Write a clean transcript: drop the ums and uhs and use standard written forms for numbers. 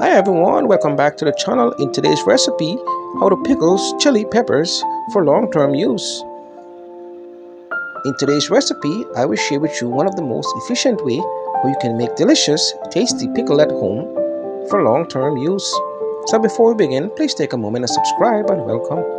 Hi everyone, welcome back to the channel. In today's recipe, how to pickles chili peppers for long-term use. In today's recipe, I will share with you one of the most efficient way where you can make delicious, tasty pickle at home for long-term use. So before we begin, please take a moment and subscribe and welcome